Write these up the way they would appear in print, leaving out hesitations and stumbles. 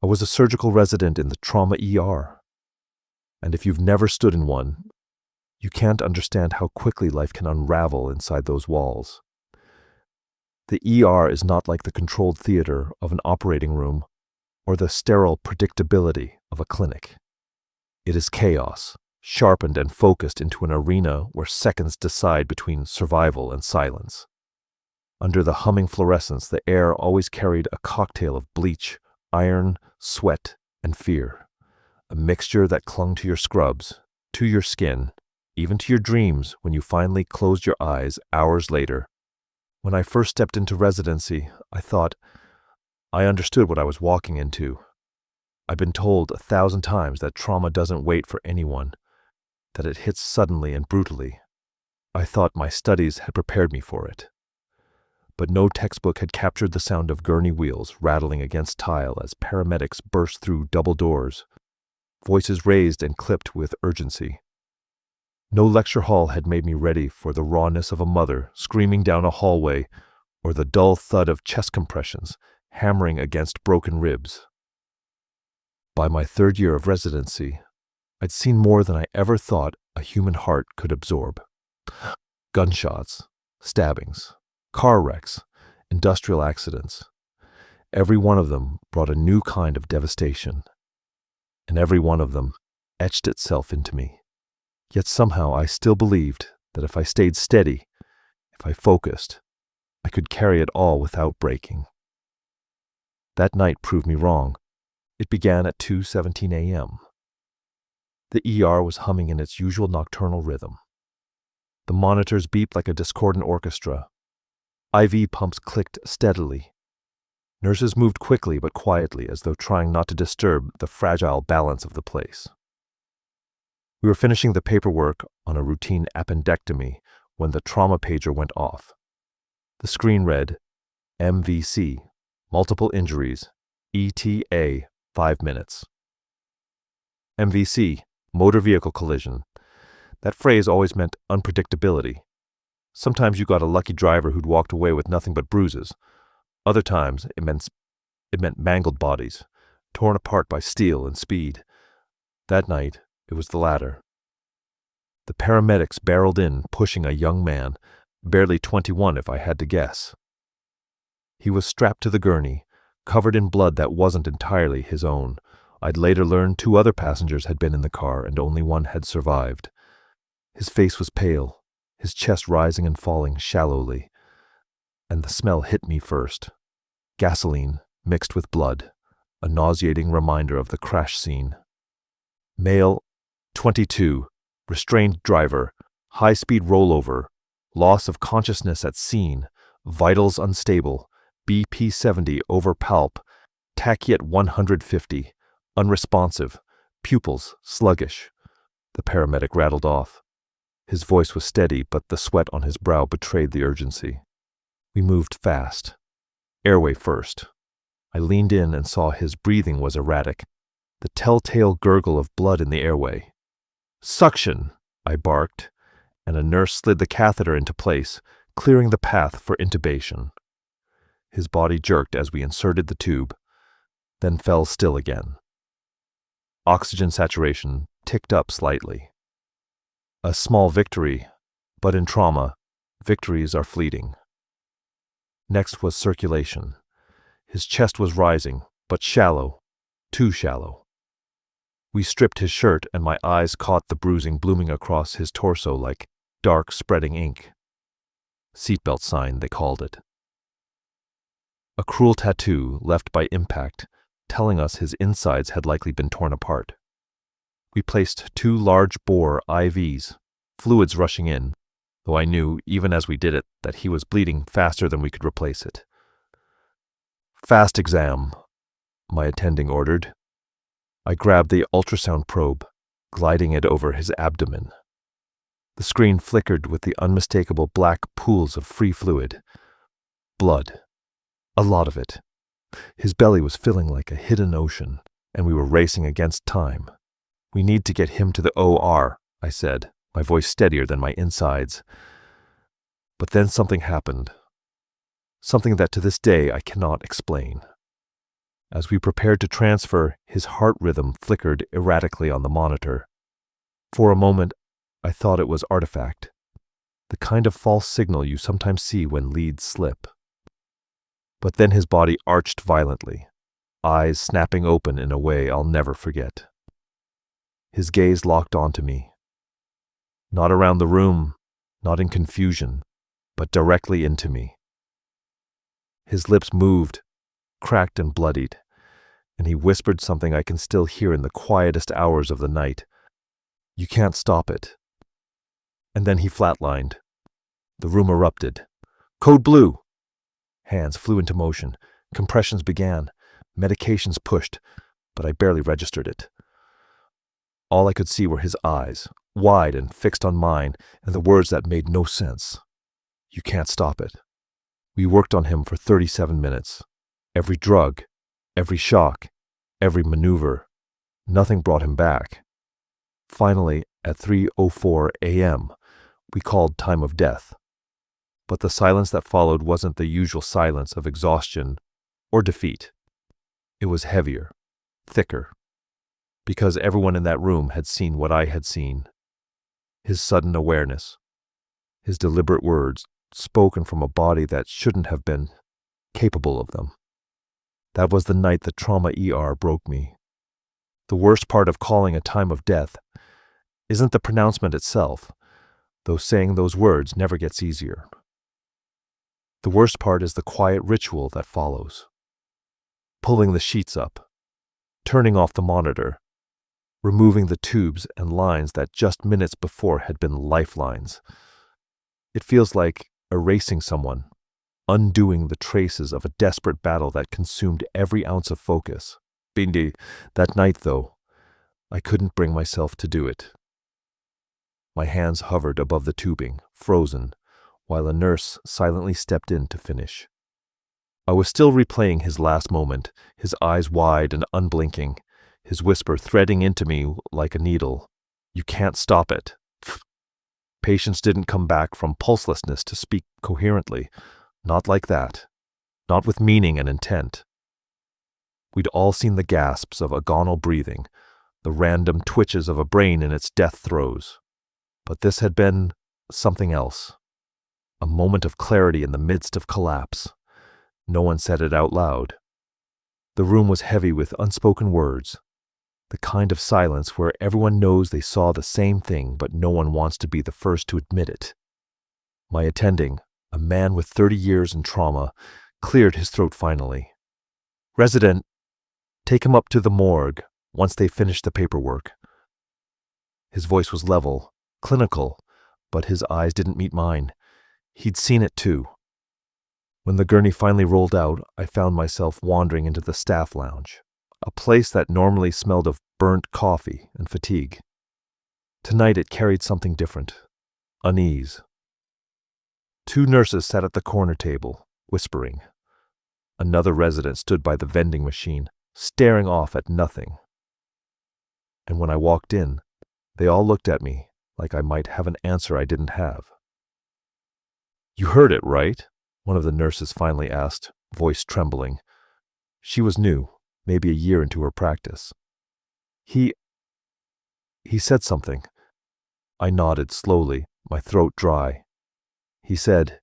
I was a surgical resident in the Trauma E.R., and if you've never stood in one, you can't understand how quickly life can unravel inside those walls. The ER is not like the controlled theater of an operating room or the sterile predictability of a clinic. It is chaos, sharpened and focused into an arena where seconds decide between survival and silence. Under the humming fluorescence, the air always carried a cocktail of bleach, iron, sweat, and fear, a mixture that clung to your scrubs, to your skin, even to your dreams when you finally closed your eyes hours later. When I first stepped into residency, I thought I understood what I was walking into. I'd been told 1,000 times that trauma doesn't wait for anyone, that it hits suddenly and brutally. I thought my studies had prepared me for it. But no textbook had captured the sound of gurney wheels rattling against tile as paramedics burst through double doors, voices raised and clipped with urgency. No lecture hall had made me ready for the rawness of a mother screaming down a hallway or the dull thud of chest compressions hammering against broken ribs. By my 3rd year of residency, I'd seen more than I ever thought a human heart could absorb. Gunshots, stabbings, car wrecks, industrial accidents. Every one of them brought a new kind of devastation, and every one of them etched itself into me. Yet somehow I still believed that if I stayed steady, if I focused, I could carry it all without breaking. That night proved me wrong. It began at 2:17 a.m. The ER was humming in its usual nocturnal rhythm. The monitors beeped like a discordant orchestra. IV pumps clicked steadily. Nurses moved quickly but quietly as though trying not to disturb the fragile balance of the place. We were finishing the paperwork on a routine appendectomy when the trauma pager went off. The screen read, MVC, multiple injuries, ETA, 5 minutes. MVC, motor vehicle collision. That phrase always meant unpredictability. Sometimes you got a lucky driver who'd walked away with nothing but bruises. Other times it meant mangled bodies, torn apart by steel and speed. That night, it was the latter. The paramedics barreled in, pushing a young man, barely 21 if I had to guess. He was strapped to the gurney, covered in blood that wasn't entirely his own. I'd later learned 2 other passengers had been in the car and only one had survived. His face was pale, his chest rising and falling shallowly. And the smell hit me first. Gasoline mixed with blood, a nauseating reminder of the crash scene. Male, 22, restrained driver, high-speed rollover, loss of consciousness at scene, vitals unstable, BP 70 over palp, tachy at 150, unresponsive, pupils sluggish. The paramedic rattled off. His voice was steady, but the sweat on his brow betrayed the urgency. We moved fast. Airway first. I leaned in and saw his breathing was erratic, the telltale gurgle of blood in the airway. Suction, I barked, and a nurse slid the catheter into place, clearing the path for intubation. His body jerked as we inserted the tube, then fell still again. Oxygen saturation ticked up slightly. A small victory, but in trauma, victories are fleeting. Next was circulation. His chest was rising, but shallow, too shallow. We stripped his shirt and my eyes caught the bruising blooming across his torso like dark spreading ink. Seatbelt sign, they called it. A cruel tattoo left by impact, telling us his insides had likely been torn apart. We placed 2 large-bore IVs, fluids rushing in, though I knew, even as we did it, that he was bleeding faster than we could replace it. Fast exam, my attending ordered. I grabbed the ultrasound probe, gliding it over his abdomen. The screen flickered with the unmistakable black pools of free fluid. Blood. A lot of it. His belly was filling like a hidden ocean, and we were racing against time. We need to get him to the OR, I said, my voice steadier than my insides. But then something happened. Something that to this day I cannot explain. As we prepared to transfer, his heart rhythm flickered erratically on the monitor. For a moment, I thought it was artifact, the kind of false signal you sometimes see when leads slip. But then his body arched violently, eyes snapping open in a way I'll never forget. His gaze locked onto me. Not around the room, not in confusion, but directly into me. His lips moved, cracked and bloodied, and he whispered something I can still hear in the quietest hours of the night. "You can't stop it." And then he flatlined. The room erupted. "Code blue!" Hands flew into motion. Compressions began. Medications pushed, but I barely registered it. All I could see were his eyes, wide and fixed on mine, and the words that made no sense. "You can't stop it." We worked on him for 37 minutes. Every drug, every shock, every maneuver. Nothing brought him back. Finally, at 3:04 a.m., we called time of death. But the silence that followed wasn't the usual silence of exhaustion or defeat. It was heavier, thicker, because everyone in that room had seen what I had seen. His sudden awareness, his deliberate words, spoken from a body that shouldn't have been capable of them. That was the night that Trauma E.R. broke me. The worst part of calling a time of death isn't the pronouncement itself, though saying those words never gets easier. The worst part is the quiet ritual that follows. Pulling the sheets up, turning off the monitor, removing the tubes and lines that just minutes before had been lifelines. It feels like erasing someone, undoing the traces of a desperate battle that consumed every ounce of focus. Bindi, that night though, I couldn't bring myself to do it. My hands hovered above the tubing, frozen, while a nurse silently stepped in to finish. I was still replaying his last moment, his eyes wide and unblinking, his whisper threading into me like a needle. "You can't stop it." Patients didn't come back from pulselessness to speak coherently. Not like that. Not with meaning and intent. We'd all seen the gasps of agonal breathing, the random twitches of a brain in its death throes. But this had been something else. A moment of clarity in the midst of collapse. No one said it out loud. The room was heavy with unspoken words, the kind of silence where everyone knows they saw the same thing but no one wants to be the first to admit it. My attending, a man with 30 years in trauma, cleared his throat finally. "Resident, take him up to the morgue once they finish the paperwork." His voice was level, clinical, but his eyes didn't meet mine. He'd seen it too. When the gurney finally rolled out, I found myself wandering into the staff lounge, a place that normally smelled of burnt coffee and fatigue. Tonight it carried something different, unease. 2 nurses sat at the corner table, whispering. Another resident stood by the vending machine, staring off at nothing. And when I walked in, they all looked at me like I might have an answer I didn't have. "You heard it, right?" one of the nurses finally asked, voice trembling. She was new, maybe a year into her practice. He said something. I nodded slowly, my throat dry. He said,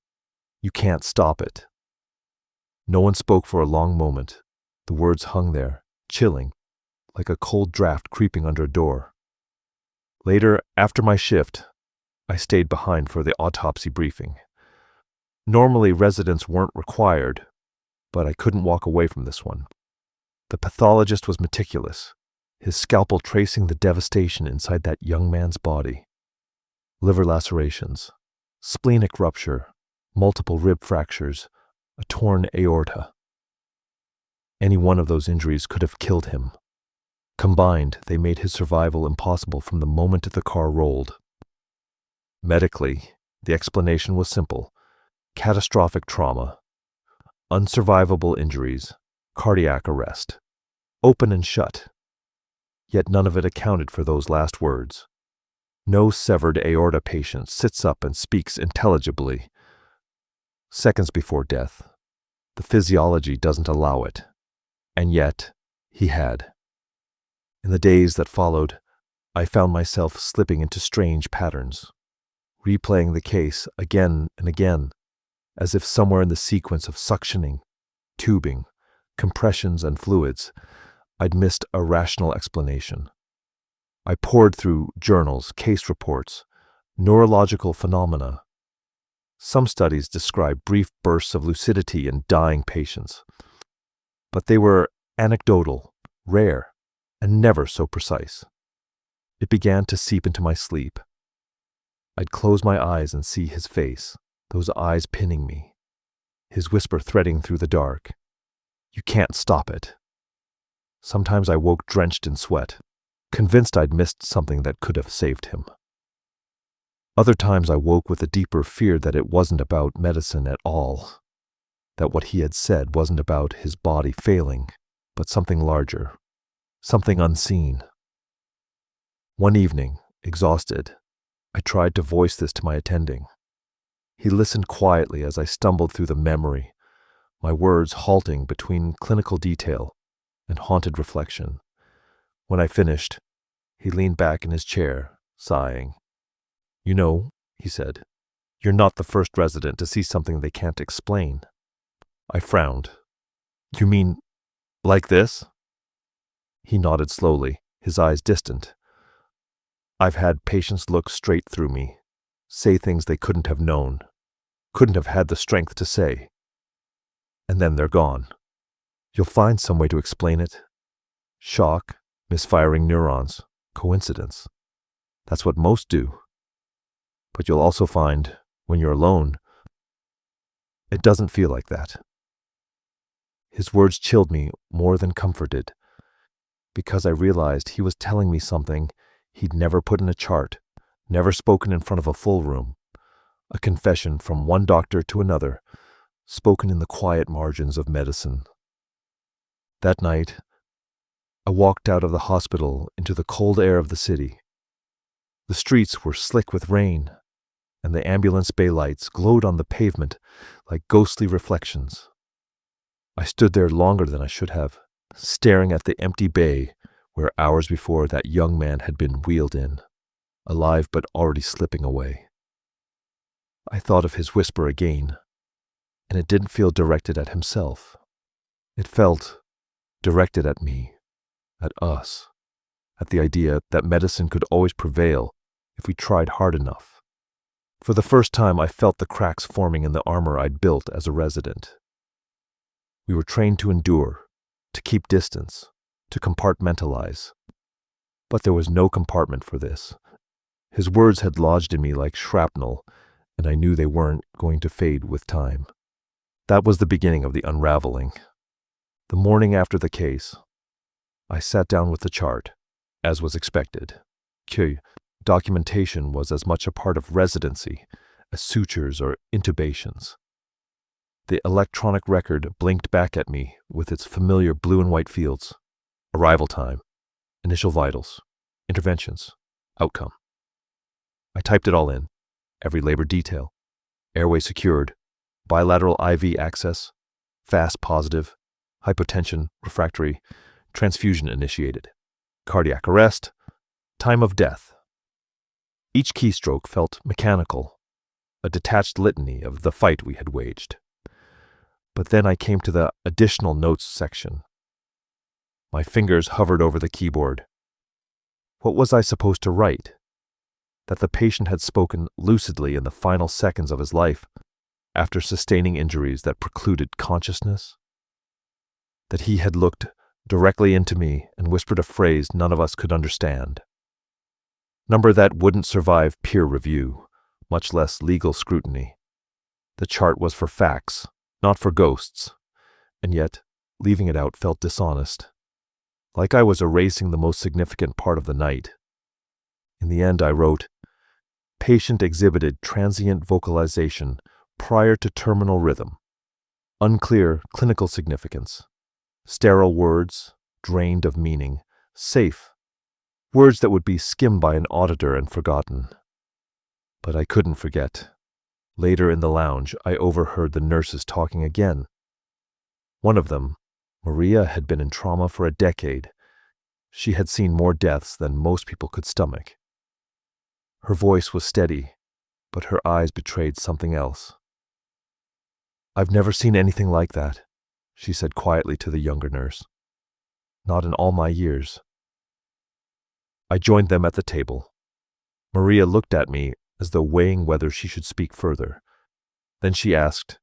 "You can't stop it." No one spoke for a long moment. The words hung there, chilling, like a cold draft creeping under a door. Later, after my shift, I stayed behind for the autopsy briefing. Normally, residents weren't required, but I couldn't walk away from this one. The pathologist was meticulous, his scalpel tracing the devastation inside that young man's body. Liver lacerations, splenic rupture, multiple rib fractures, a torn aorta. Any one of those injuries could have killed him. Combined, they made his survival impossible from the moment the car rolled. Medically, the explanation was simple. Catastrophic trauma, unsurvivable injuries, cardiac arrest, open and shut. Yet none of it accounted for those last words. No severed aorta patient sits up and speaks intelligibly. Seconds before death, the physiology doesn't allow it. And yet, he had. In the days that followed, I found myself slipping into strange patterns, replaying the case again and again, as if somewhere in the sequence of suctioning, tubing, compressions, and fluids, I'd missed a rational explanation. I pored through journals, case reports, neurological phenomena. Some studies describe brief bursts of lucidity in dying patients, but they were anecdotal, rare, and never so precise. It began to seep into my sleep. I'd close my eyes and see his face, those eyes pinning me, his whisper threading through the dark. "You can't stop it." Sometimes I woke drenched in sweat, convinced I'd missed something that could have saved him. Other times I woke with a deeper fear that it wasn't about medicine at all, that what he had said wasn't about his body failing, but something larger, something unseen. One evening, exhausted, I tried to voice this to my attending. He listened quietly as I stumbled through the memory, my words halting between clinical detail and haunted reflection. When I finished, he leaned back in his chair, sighing. "You know," he said, "you're not the first resident to see something they can't explain." I frowned. "You mean, like this?" He nodded slowly, his eyes distant. "I've had patients look straight through me, say things they couldn't have known, couldn't have had the strength to say. And then they're gone. You'll find some way to explain it. Shock, misfiring neurons, coincidence. That's what most do. But you'll also find, when you're alone, it doesn't feel like that." His words chilled me more than comforted, because I realized he was telling me something he'd never put in a chart, never spoken in front of a full room, a confession from one doctor to another, spoken in the quiet margins of medicine. That night, I walked out of the hospital into the cold air of the city. The streets were slick with rain, and the ambulance bay lights glowed on the pavement like ghostly reflections. I stood there longer than I should have, staring at the empty bay where hours before that young man had been wheeled in, alive but already slipping away. I thought of his whisper again, and it didn't feel directed at himself. It felt directed at me, at us, at the idea that medicine could always prevail if we tried hard enough. For the first time, I felt the cracks forming in the armor I'd built as a resident. We were trained to endure, to keep distance, to compartmentalize. But there was no compartment for this. His words had lodged in me like shrapnel, and I knew they weren't going to fade with time. That was the beginning of the unraveling. The morning after the case, I sat down with the chart, as was expected. Documentation was as much a part of residency as sutures or intubations. The electronic record blinked back at me with its familiar blue and white fields: arrival time, initial vitals, interventions, outcome. I typed it all in, every labor detail: airway secured, bilateral IV access, fast positive, hypotension refractory, transfusion initiated, cardiac arrest, time of death. Each keystroke felt mechanical, a detached litany of the fight we had waged. But then I came to the additional notes section. My fingers hovered over the keyboard. What was I supposed to write? That the patient had spoken lucidly in the final seconds of his life, after sustaining injuries that precluded consciousness? That he had looked directly into me and whispered a phrase none of us could understand. Number that wouldn't survive peer review, much less legal scrutiny. The chart was for facts, not for ghosts, and yet leaving it out felt dishonest, like I was erasing the most significant part of the night. In the end, I wrote, "Patient exhibited transient vocalization prior to terminal rhythm. Unclear clinical significance. Sterile words, drained of meaning. Safe. Words that would be skimmed by an auditor and forgotten." But I couldn't forget. Later in the lounge, I overheard the nurses talking again. One of them, Maria had been in trauma for a decade. She had seen more deaths than most people could stomach. Her voice was steady, but her eyes betrayed something else. "I've never seen anything like that," she said quietly to the younger nurse. "Not in all my years." I joined them at the table. Maria looked at me as though weighing whether she should speak further. Then she asked,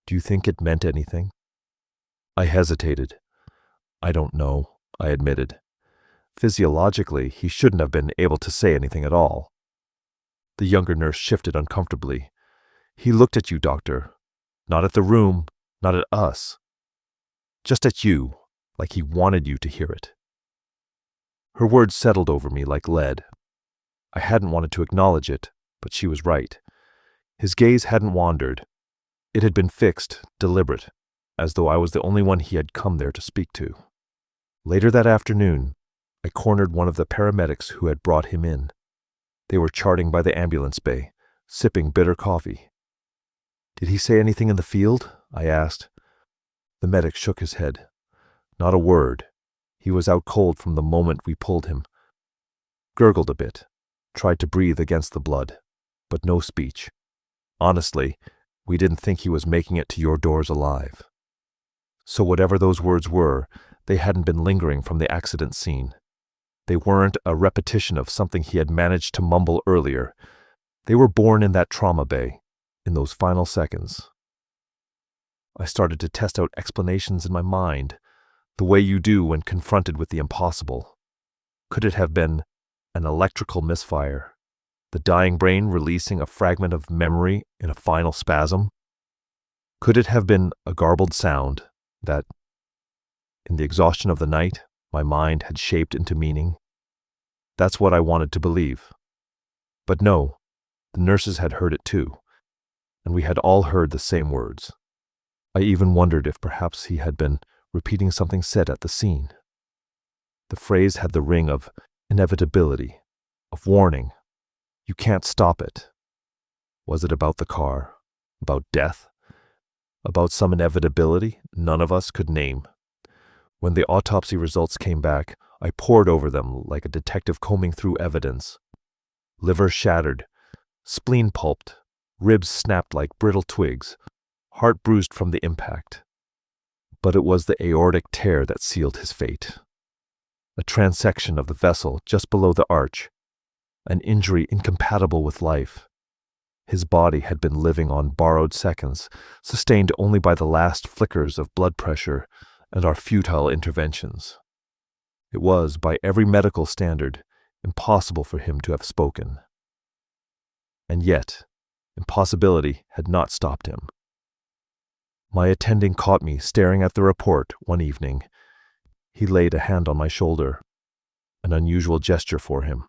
"Do you think it meant anything?" I hesitated. "I don't know," I admitted. Physiologically, he shouldn't have been able to say anything at all. The younger nurse shifted uncomfortably. "He looked at you, doctor. Not at the room, not at us. Just at you, like he wanted you to hear it." Her words settled over me like lead. I hadn't wanted to acknowledge it, but she was right. His gaze hadn't wandered. It had been fixed, deliberate, as though I was the only one he had come there to speak to. Later that afternoon, I cornered one of the paramedics who had brought him in. They were charting by the ambulance bay, sipping bitter coffee. "Did he say anything in the field?" I asked. The medic shook his head. "Not a word. He was out cold from the moment we pulled him. Gurgled a bit, tried to breathe against the blood, but no speech. Honestly, we didn't think he was making it to your doors alive." So whatever those words were, they hadn't been lingering from the accident scene. They weren't a repetition of something he had managed to mumble earlier. They were born in that trauma bay, in those final seconds. I started to test out explanations in my mind, the way you do when confronted with the impossible. Could it have been an electrical misfire, the dying brain releasing a fragment of memory in a final spasm? Could it have been a garbled sound that, in the exhaustion of the night, my mind had shaped into meaning? That's what I wanted to believe. But no, the nurses had heard it too, and we had all heard the same words. I even wondered if perhaps he had been repeating something said at the scene. The phrase had the ring of inevitability, of warning. You can't stop it. Was it about the car? About death? About some inevitability none of us could name? When the autopsy results came back, I pored over them like a detective combing through evidence. Liver shattered, spleen pulped, ribs snapped like brittle twigs, heart bruised from the impact. But it was the aortic tear that sealed his fate. A transection of the vessel just below the arch, an injury incompatible with life. His body had been living on borrowed seconds, sustained only by the last flickers of blood pressure and our futile interventions. It was, by every medical standard, impossible for him to have spoken. And yet, impossibility had not stopped him. My attending caught me staring at the report one evening. He laid a hand on my shoulder, an unusual gesture for him.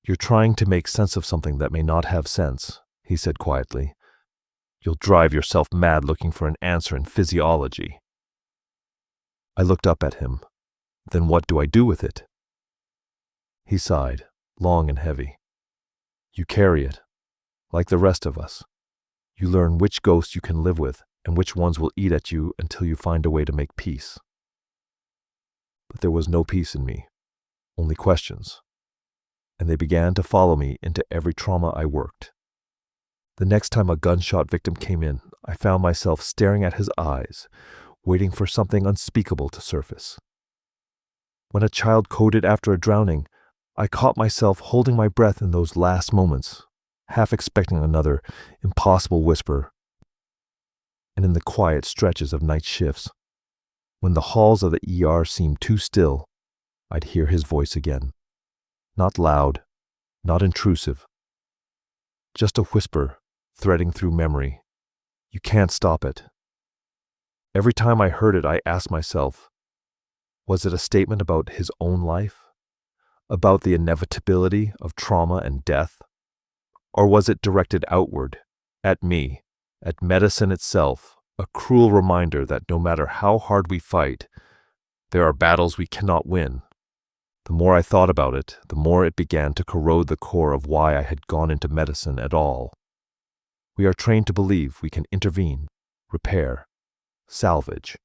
"You're trying to make sense of something that may not have sense," he said quietly. "You'll drive yourself mad looking for an answer in physiology." I looked up at him. "Then what do I do with it?" He sighed, long and heavy. "You carry it, like the rest of us. You learn which ghosts you can live with and which ones will eat at you until you find a way to make peace." But there was no peace in me, only questions. And they began to follow me into every trauma I worked. The next time a gunshot victim came in, I found myself staring at his eyes, waiting for something unspeakable to surface. When a child coded after a drowning, I caught myself holding my breath in those last moments, half expecting another impossible whisper. And in the quiet stretches of night shifts, when the halls of the ER seemed too still, I'd hear his voice again. Not loud, not intrusive. Just a whisper threading through memory. You can't stop it. Every time I heard it, I asked myself, was it a statement about his own life? About the inevitability of trauma and death? Or was it directed outward, at me, at medicine itself, a cruel reminder that no matter how hard we fight, there are battles we cannot win? The more I thought about it, the more it began to corrode the core of why I had gone into medicine at all. We are trained to believe we can intervene, repair, salvage.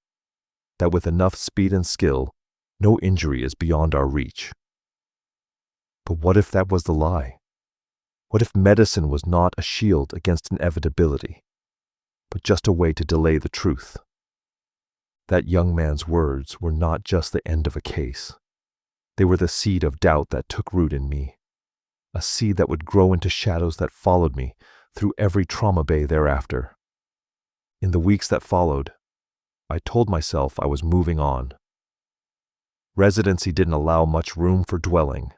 that with enough speed and skill, no injury is beyond our reach. But what if that was the lie? What if medicine was not a shield against inevitability, but just a way to delay the truth? That young man's words were not just the end of a case. They were the seed of doubt that took root in me, a seed that would grow into shadows that followed me through every trauma bay thereafter. In the weeks that followed, I told myself I was moving on. Residency didn't allow much room for dwelling.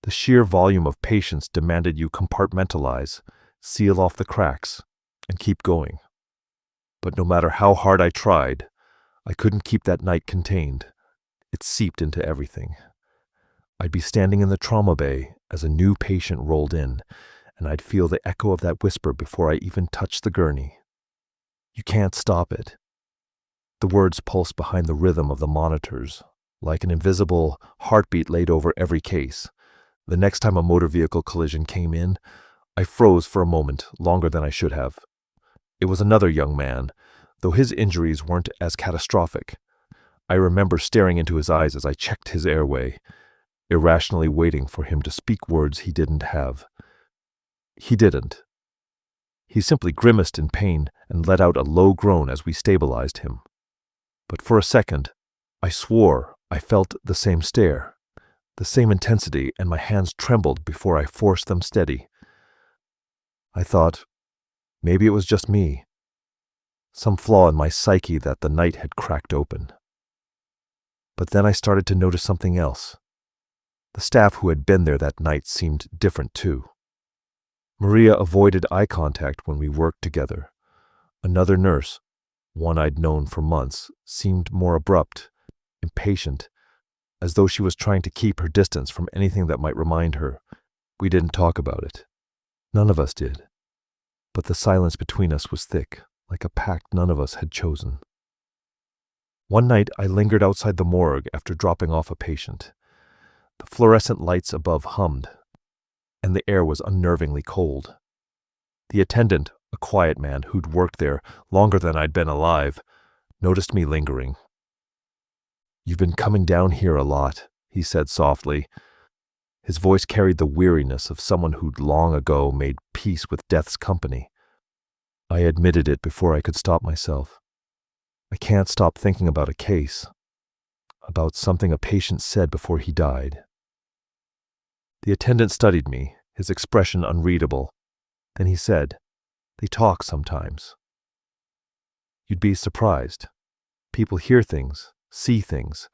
The sheer volume of patients demanded you compartmentalize, seal off the cracks, and keep going. But no matter how hard I tried, I couldn't keep that night contained. It seeped into everything. I'd be standing in the trauma bay as a new patient rolled in, and I'd feel the echo of that whisper before I even touched the gurney. You can't stop it. The words pulsed behind the rhythm of the monitors, like an invisible heartbeat laid over every case. The next time a motor vehicle collision came in, I froze for a moment, longer than I should have. It was another young man, though his injuries weren't as catastrophic. I remember staring into his eyes as I checked his airway, irrationally waiting for him to speak words he didn't have. He didn't. He simply grimaced in pain and let out a low groan as we stabilized him. But for a second, I swore I felt the same stare, the same intensity, and my hands trembled before I forced them steady. I thought, maybe it was just me, some flaw in my psyche that the night had cracked open. But then I started to notice something else. The staff who had been there that night seemed different too. Maria avoided eye contact when we worked together. Another nurse, one I'd known for months, seemed more abrupt, impatient, as though she was trying to keep her distance from anything that might remind her. We didn't talk about it. None of us did. But the silence between us was thick, like a pact none of us had chosen. One night I lingered outside the morgue after dropping off a patient. The fluorescent lights above hummed, and the air was unnervingly cold. The attendant, a quiet man who'd worked there longer than I'd been alive, noticed me lingering. "You've been coming down here a lot," he said softly. His voice carried the weariness of someone who'd long ago made peace with death's company. I admitted it before I could stop myself. I can't stop thinking about a case, about something a patient said before he died. The attendant studied me, his expression unreadable. Then he said, "They talk sometimes. You'd be surprised. People hear things, see things.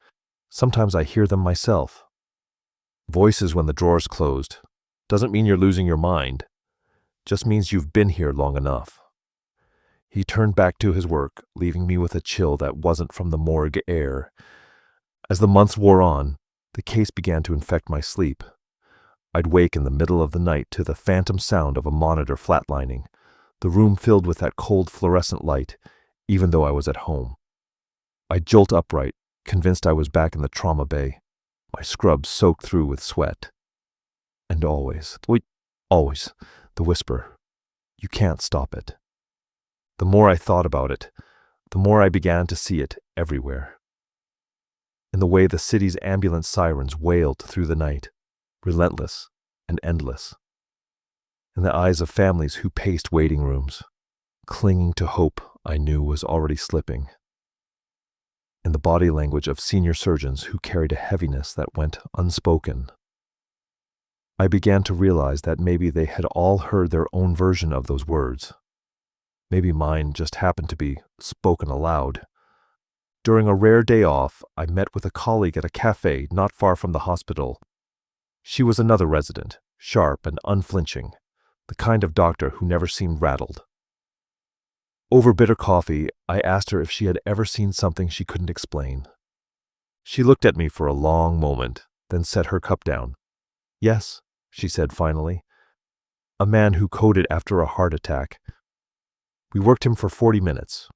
Sometimes I hear them myself. Voices when the drawer's closed. Doesn't mean you're losing your mind. Just means you've been here long enough." He turned back to his work, leaving me with a chill that wasn't from the morgue air. As the months wore on, the case began to infect my sleep. I'd wake in the middle of the night to the phantom sound of a monitor flatlining, the room filled with that cold fluorescent light, even though I was at home. I'd jolt upright, convinced I was back in the trauma bay, my scrubs soaked through with sweat. And always, the whisper, "You can't stop it." The more I thought about it, the more I began to see it everywhere. In the way the city's ambulance sirens wailed through the night, relentless and endless. In the eyes of families who paced waiting rooms, clinging to hope I knew was already slipping. In the body language of senior surgeons who carried a heaviness that went unspoken. I began to realize that maybe they had all heard their own version of those words. Maybe mine just happened to be spoken aloud. During a rare day off, I met with a colleague at a cafe not far from the hospital. She was another resident, sharp and unflinching, the kind of doctor who never seemed rattled. Over bitter coffee, I asked her if she had ever seen something she couldn't explain. She looked at me for a long moment, then set her cup down. "Yes," she said finally. "A man who coded after a heart attack. We worked him for 40 minutes.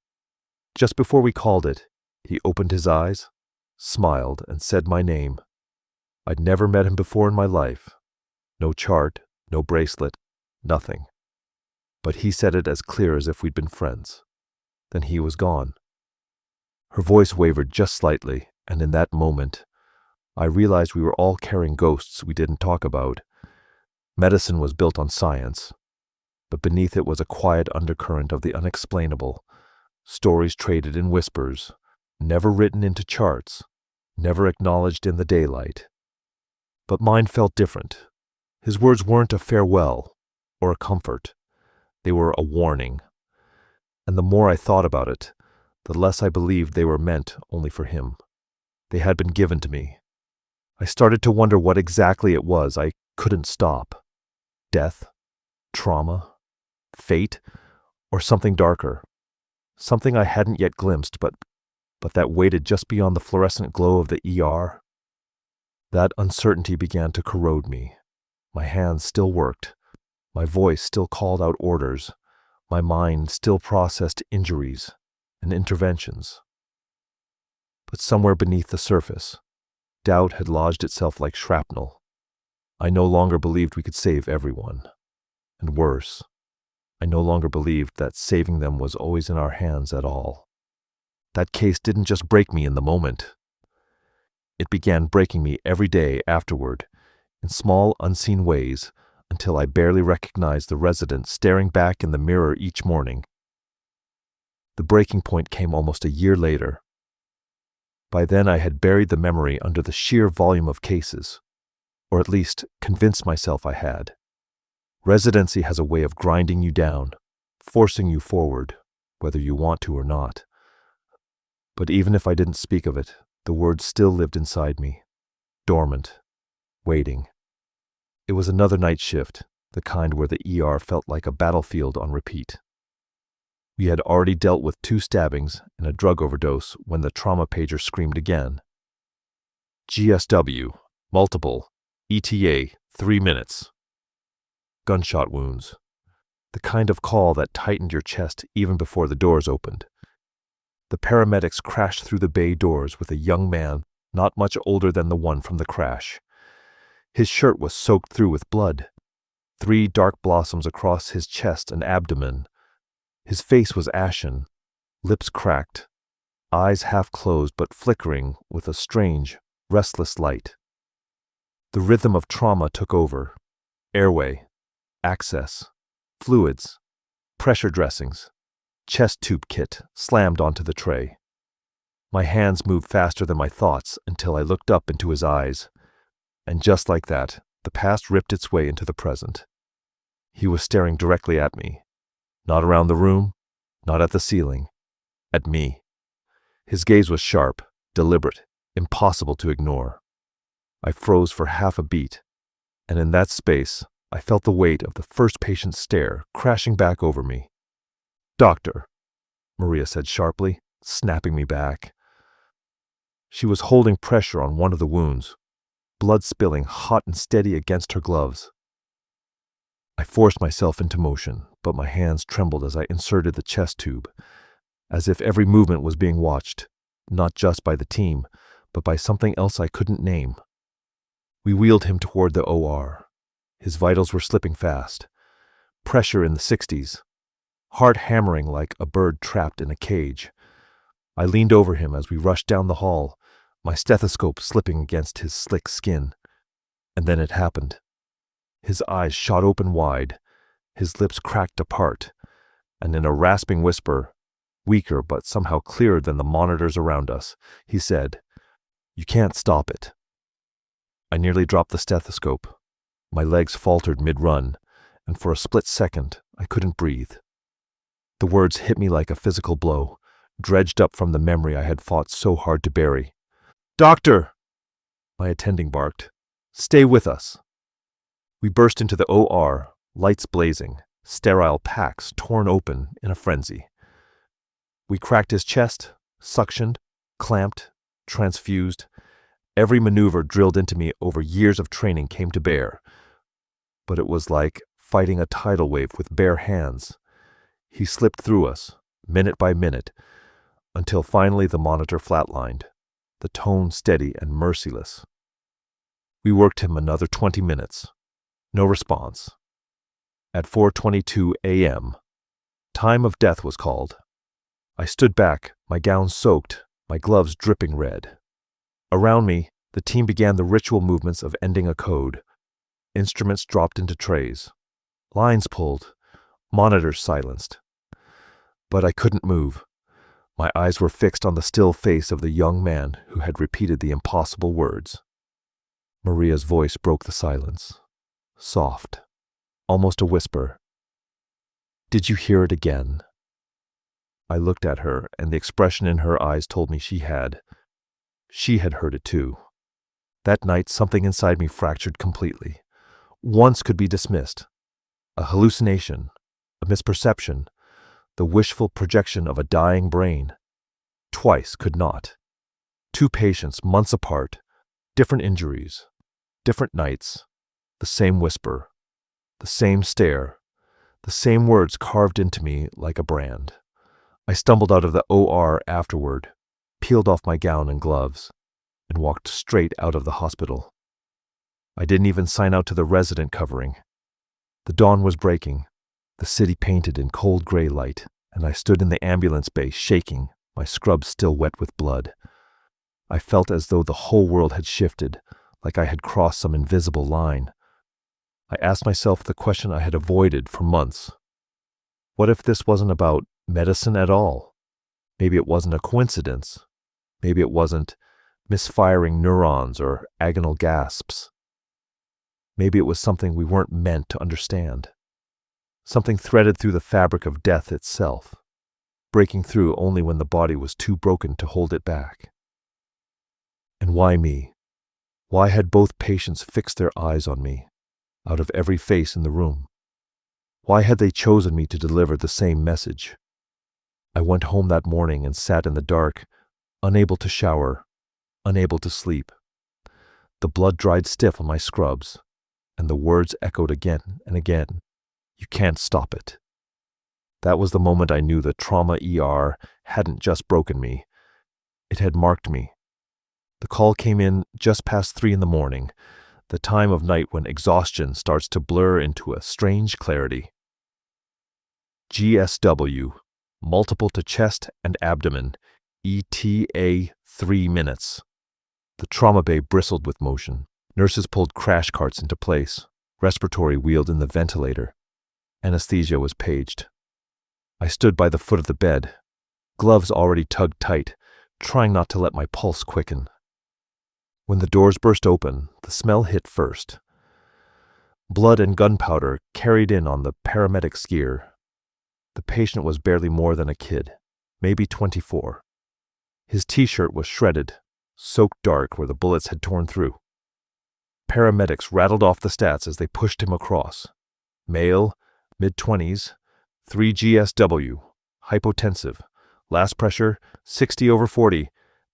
Just before we called it, he opened his eyes, smiled, and said my name. I'd never met him before in my life. No chart, no bracelet, nothing. But he said it as clear as if we'd been friends. Then he was gone." Her voice wavered just slightly, and in that moment, I realized we were all carrying ghosts we didn't talk about. Medicine was built on science, but beneath it was a quiet undercurrent of the unexplainable, stories traded in whispers, never written into charts, never acknowledged in the daylight. But mine felt different. His words weren't a farewell or a comfort. They were a warning. And the more I thought about it, the less I believed they were meant only for him. They had been given to me. I started to wonder what exactly it was I couldn't stop. Death, trauma, fate, or something darker. Something I hadn't yet glimpsed, but that waited just beyond the fluorescent glow of the ER. That uncertainty began to corrode me. My hands still worked. My voice still called out orders. My mind still processed injuries and interventions. But somewhere beneath the surface, doubt had lodged itself like shrapnel. I no longer believed we could save everyone. And worse, I no longer believed that saving them was always in our hands at all. That case didn't just break me in the moment. It began breaking me every day afterward, in small, unseen ways, until I barely recognized the resident staring back in the mirror each morning. The breaking point came almost a year later. By then I had buried the memory under the sheer volume of cases, or at least convinced myself I had. Residency has a way of grinding you down, forcing you forward, whether you want to or not. But even if I didn't speak of it, the words still lived inside me, dormant, waiting. It was another night shift, the kind where the ER felt like a battlefield on repeat. We had already dealt with 2 stabbings and a drug overdose when the trauma pager screamed again. GSW, multiple, ETA, 3 minutes. Gunshot wounds. The kind of call that tightened your chest even before the doors opened. The paramedics crashed through the bay doors with a young man not much older than the one from the crash. His shirt was soaked through with blood. 3 dark blossoms across his chest and abdomen. His face was ashen, lips cracked, eyes half closed but flickering with a strange, restless light. The rhythm of trauma took over. Airway, access, fluids, pressure dressings, chest tube kit slammed onto the tray. My hands moved faster than my thoughts until I looked up into his eyes. And just like that, the past ripped its way into the present. He was staring directly at me. Not around the room, not at the ceiling. At me. His gaze was sharp, deliberate, impossible to ignore. I froze for half a beat, and in that space, I felt the weight of the first patient's stare crashing back over me. "Doctor," Maria said sharply, snapping me back. She was holding pressure on one of the wounds, blood spilling hot and steady against her gloves. I forced myself into motion, but my hands trembled as I inserted the chest tube, as if every movement was being watched, not just by the team, but by something else I couldn't name. We wheeled him toward the OR. His vitals were slipping fast. Pressure in the 60s. Heart hammering like a bird trapped in a cage. I leaned over him as we rushed down the hall, my stethoscope slipping against his slick skin. And then it happened. His eyes shot open wide, his lips cracked apart, and in a rasping whisper, weaker but somehow clearer than the monitors around us, he said, "You can't stop it." I nearly dropped the stethoscope. My legs faltered mid-run, and for a split second, I couldn't breathe. The words hit me like a physical blow, dredged up from the memory I had fought so hard to bury. "Doctor!" my attending barked. "Stay with us." We burst into the OR, lights blazing, sterile packs torn open in a frenzy. We cracked his chest, suctioned, clamped, transfused. Every maneuver drilled into me over years of training came to bear. But it was like fighting a tidal wave with bare hands. He slipped through us, minute by minute, until finally the monitor flatlined, the tone steady and merciless. We worked him another 20 minutes. No response. At 4:22 a.m., time of death was called. I stood back, my gown soaked, my gloves dripping red. Around me, the team began the ritual movements of ending a code. Instruments dropped into trays. Lines pulled. Monitors silenced. But I couldn't move. My eyes were fixed on the still face of the young man who had repeated the impossible words. Maria's voice broke the silence. Soft. Almost a whisper. "Did you hear it again?" I looked at her, and the expression in her eyes told me she had. She had heard it too. That night, something inside me fractured completely. Once could be dismissed. A hallucination, a misperception, the wishful projection of a dying brain. Twice could not. 2 patients, months apart, different injuries, different nights, the same whisper, the same stare, the same words carved into me like a brand. I stumbled out of the OR afterward, peeled off my gown and gloves, and walked straight out of the hospital. I didn't even sign out to the resident covering. The dawn was breaking, the city painted in cold gray light, and I stood in the ambulance bay shaking, my scrubs still wet with blood. I felt as though the whole world had shifted, like I had crossed some invisible line. I asked myself the question I had avoided for months. What if this wasn't about medicine at all? Maybe it wasn't a coincidence. Maybe it wasn't misfiring neurons or agonal gasps. Maybe it was something we weren't meant to understand. Something threaded through the fabric of death itself, breaking through only when the body was too broken to hold it back. And why me? Why had both patients fixed their eyes on me, out of every face in the room? Why had they chosen me to deliver the same message? I went home that morning and sat in the dark, unable to shower, unable to sleep. The blood dried stiff on my scrubs, and the words echoed again and again. You can't stop it. That was the moment I knew that Trauma E.R. hadn't just broken me. It had marked me. The call came in just past 3 a.m, the time of night when exhaustion starts to blur into a strange clarity. GSW, multiple to chest and abdomen, ETA 3 minutes. The trauma bay bristled with motion. Nurses pulled crash carts into place. Respiratory wheeled in the ventilator. Anesthesia was paged. I stood by the foot of the bed, gloves already tugged tight, trying not to let my pulse quicken. When the doors burst open, the smell hit first. Blood and gunpowder carried in on the paramedic's gear. The patient was barely more than a kid, maybe 24. His t-shirt was shredded, soaked dark where the bullets had torn through. Paramedics rattled off the stats as they pushed him across. Male, mid-20s, 3 GSW, hypotensive, last pressure 60/40,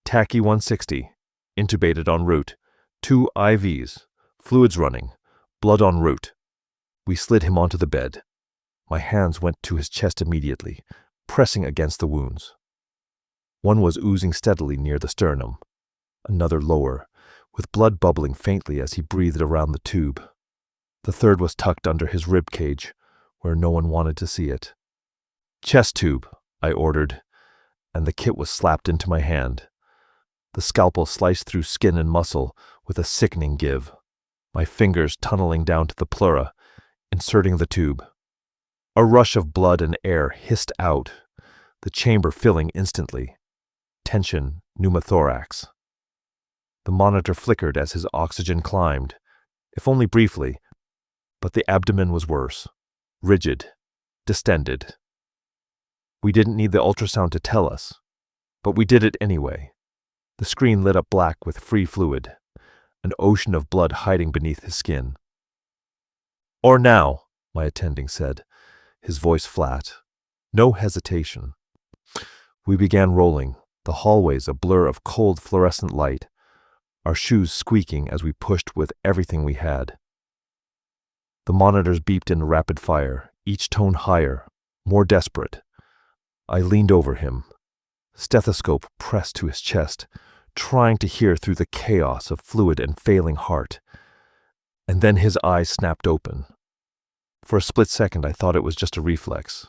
tachy 160, intubated en route, 2 IVs, fluids running, blood en route. We slid him onto the bed. My hands went to his chest immediately, pressing against the wounds. One was oozing steadily near the sternum, another lower, with blood bubbling faintly as he breathed around the tube. The third was tucked under his rib cage, where no one wanted to see it. "Chest tube," I ordered, and the kit was slapped into my hand. The scalpel sliced through skin and muscle with a sickening give, my fingers tunneling down to the pleura, inserting the tube. A rush of blood and air hissed out, the chamber filling instantly. Tension, pneumothorax. The monitor flickered as his oxygen climbed, if only briefly, but the abdomen was worse, rigid, distended. We didn't need the ultrasound to tell us, but we did it anyway. The screen lit up black with free fluid, an ocean of blood hiding beneath his skin. "Or now," my attending said, his voice flat. No hesitation. We began rolling, the hallways a blur of cold fluorescent light, our shoes squeaking as we pushed with everything we had. The monitors beeped in rapid fire, each tone higher, more desperate. I leaned over him, stethoscope pressed to his chest, trying to hear through the chaos of fluid and failing heart. And then his eyes snapped open. For a split second I thought it was just a reflex.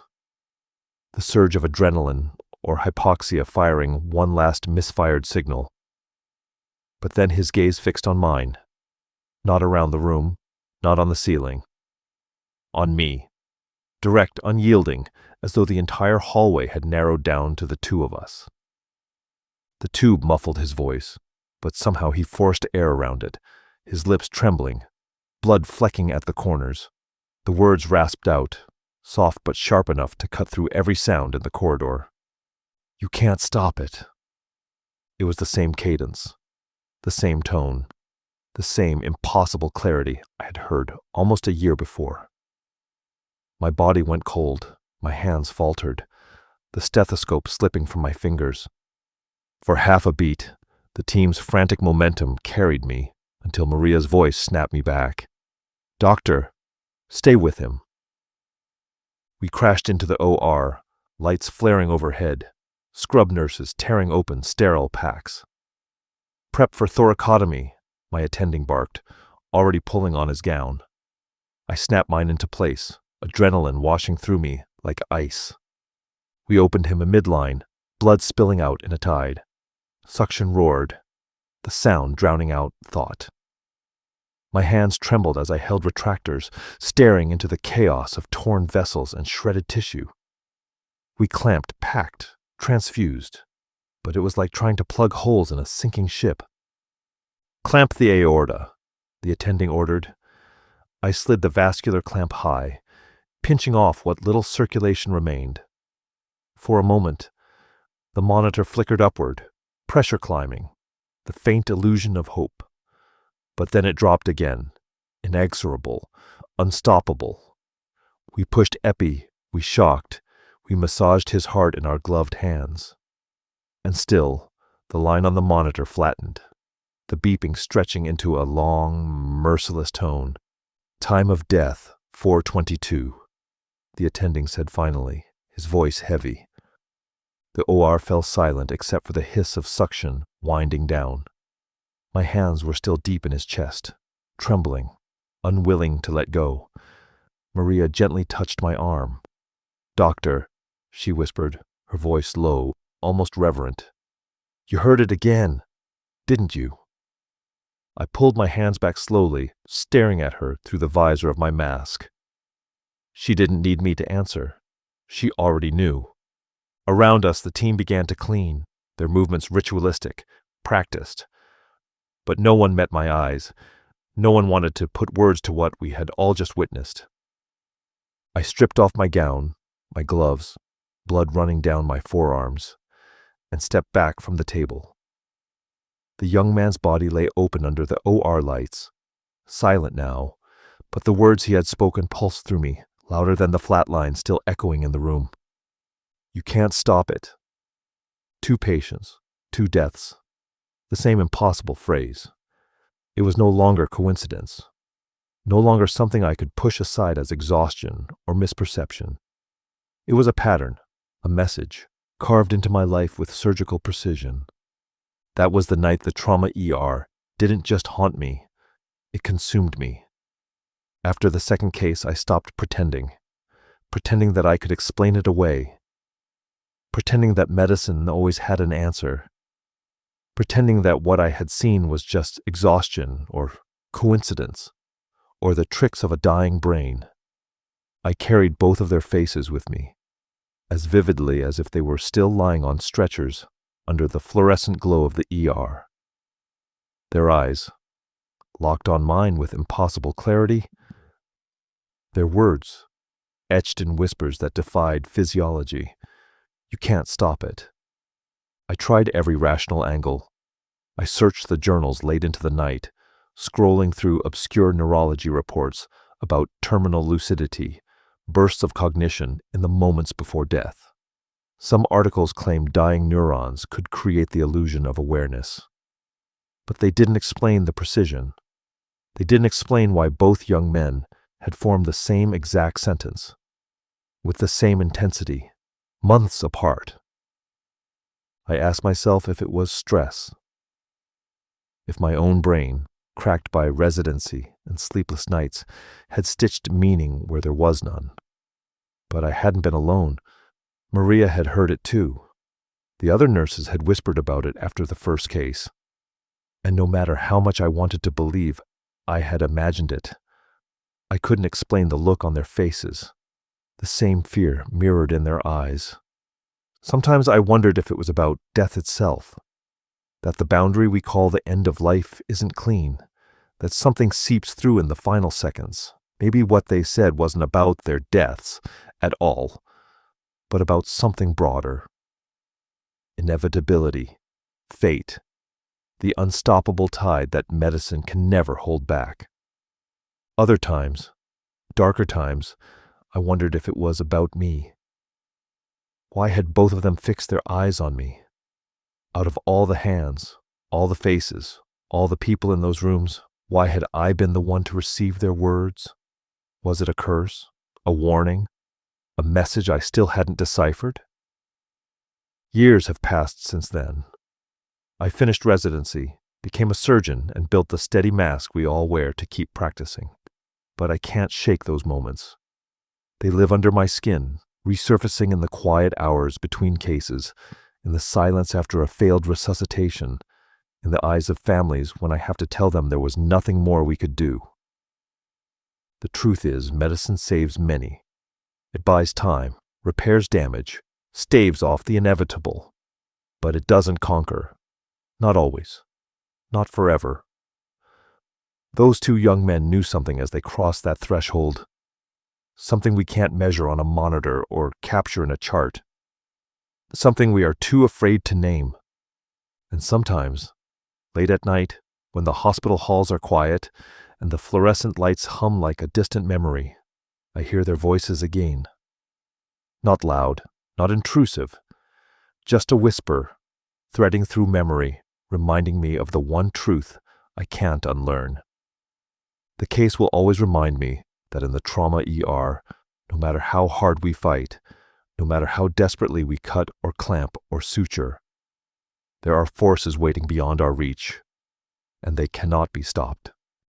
The surge of adrenaline, or hypoxia firing one last misfired signal. But then his gaze fixed on mine, not around the room, not on the ceiling. On me, direct, unyielding, as though the entire hallway had narrowed down to the two of us. The tube muffled his voice, but somehow he forced air around it, his lips trembling, blood flecking at the corners. The words rasped out, soft but sharp enough to cut through every sound in the corridor. "You can't stop it." It was the same cadence, the same tone, the same impossible clarity I had heard almost a year before. My body went cold, my hands faltered, the stethoscope slipping from my fingers. For half a beat, the team's frantic momentum carried me until Maria's voice snapped me back. "Doctor, stay with him." We crashed into the OR, lights flaring overhead, scrub nurses tearing open sterile packs. "Prep for thoracotomy," my attending barked, already pulling on his gown. I snapped mine into place, adrenaline washing through me like ice. We opened him a midline, blood spilling out in a tide. Suction roared, the sound drowning out thought. My hands trembled as I held retractors, staring into the chaos of torn vessels and shredded tissue. We clamped, packed, transfused, but it was like trying to plug holes in a sinking ship. "Clamp the aorta," the attending ordered. I slid the vascular clamp high, pinching off what little circulation remained. For a moment, the monitor flickered upward, pressure climbing, the faint illusion of hope. But then it dropped again, inexorable, unstoppable. We pushed epi, we shocked, we massaged his heart in our gloved hands. And still, the line on the monitor flattened, the beeping stretching into a long, merciless tone. "Time of death, 4:22, the attending said finally, his voice heavy. The OR fell silent except for the hiss of suction winding down. My hands were still deep in his chest, trembling, unwilling to let go. Maria gently touched my arm. "Doctor," she whispered, her voice low, almost reverent. "You heard it again, didn't you?" I pulled my hands back slowly, staring at her through the visor of my mask. She didn't need me to answer. She already knew. Around us, the team began to clean, their movements ritualistic, practiced. But no one met my eyes. No one wanted to put words to what we had all just witnessed. I stripped off my gown, my gloves, blood running down my forearms, and stepped back from the table. The young man's body lay open under the OR lights, silent now, but the words he had spoken pulsed through me, louder than the flat line still echoing in the room. "You can't stop it." 2 patients, 2 deaths. The same impossible phrase. It was no longer coincidence. No longer something I could push aside as exhaustion or misperception. It was a pattern, a message, carved into my life with surgical precision. That was the night the Trauma E.R. didn't just haunt me, it consumed me. After the second case, I stopped pretending that I could explain it away, pretending that medicine always had an answer, pretending that what I had seen was just exhaustion or coincidence or the tricks of a dying brain. I carried both of their faces with me, as vividly as if they were still lying on stretchers under the fluorescent glow of the ER. Their eyes, locked on mine with impossible clarity, their words, etched in whispers that defied physiology. "You can't stop it." I tried every rational angle. I searched the journals late into the night, scrolling through obscure neurology reports about terminal lucidity, bursts of cognition in the moments before death. Some articles claimed dying neurons could create the illusion of awareness. But they didn't explain the precision. They didn't explain why both young men had formed the same exact sentence, with the same intensity, months apart. I asked myself if it was stress, if my own brain, cracked by residency and sleepless nights, had stitched meaning where there was none. But I hadn't been alone. Maria had heard it too. The other nurses had whispered about it after the first case. And no matter how much I wanted to believe, I had imagined it. I couldn't explain the look on their faces, the same fear mirrored in their eyes. Sometimes I wondered if it was about death itself, that the boundary we call the end of life isn't clean, that something seeps through in the final seconds. Maybe what they said wasn't about their deaths at all, but about something broader. Inevitability, fate, the unstoppable tide that medicine can never hold back. Other times, darker times, I wondered if it was about me. Why had both of them fixed their eyes on me? Out of all the hands, all the faces, all the people in those rooms, why had I been the one to receive their words? Was it a curse, a warning, a message I still hadn't deciphered? Years have passed since then. I finished residency, became a surgeon, and built the steady mask we all wear to keep practicing. But I can't shake those moments. They live under my skin, resurfacing in the quiet hours between cases, in the silence after a failed resuscitation, in the eyes of families when I have to tell them there was nothing more we could do. The truth is, medicine saves many. It buys time, repairs damage, staves off the inevitable. But it doesn't conquer. Not always. Not forever. Those two young men knew something as they crossed that threshold. Something we can't measure on a monitor or capture in a chart. Something we are too afraid to name. And sometimes, late at night, when the hospital halls are quiet and the fluorescent lights hum like a distant memory, I hear their voices again. Not loud, not intrusive, just a whisper, threading through memory, reminding me of the one truth I can't unlearn. The case will always remind me that in the Trauma E.R., no matter how hard we fight, no matter how desperately we cut or clamp or suture, there are forces waiting beyond our reach, and they cannot be stopped.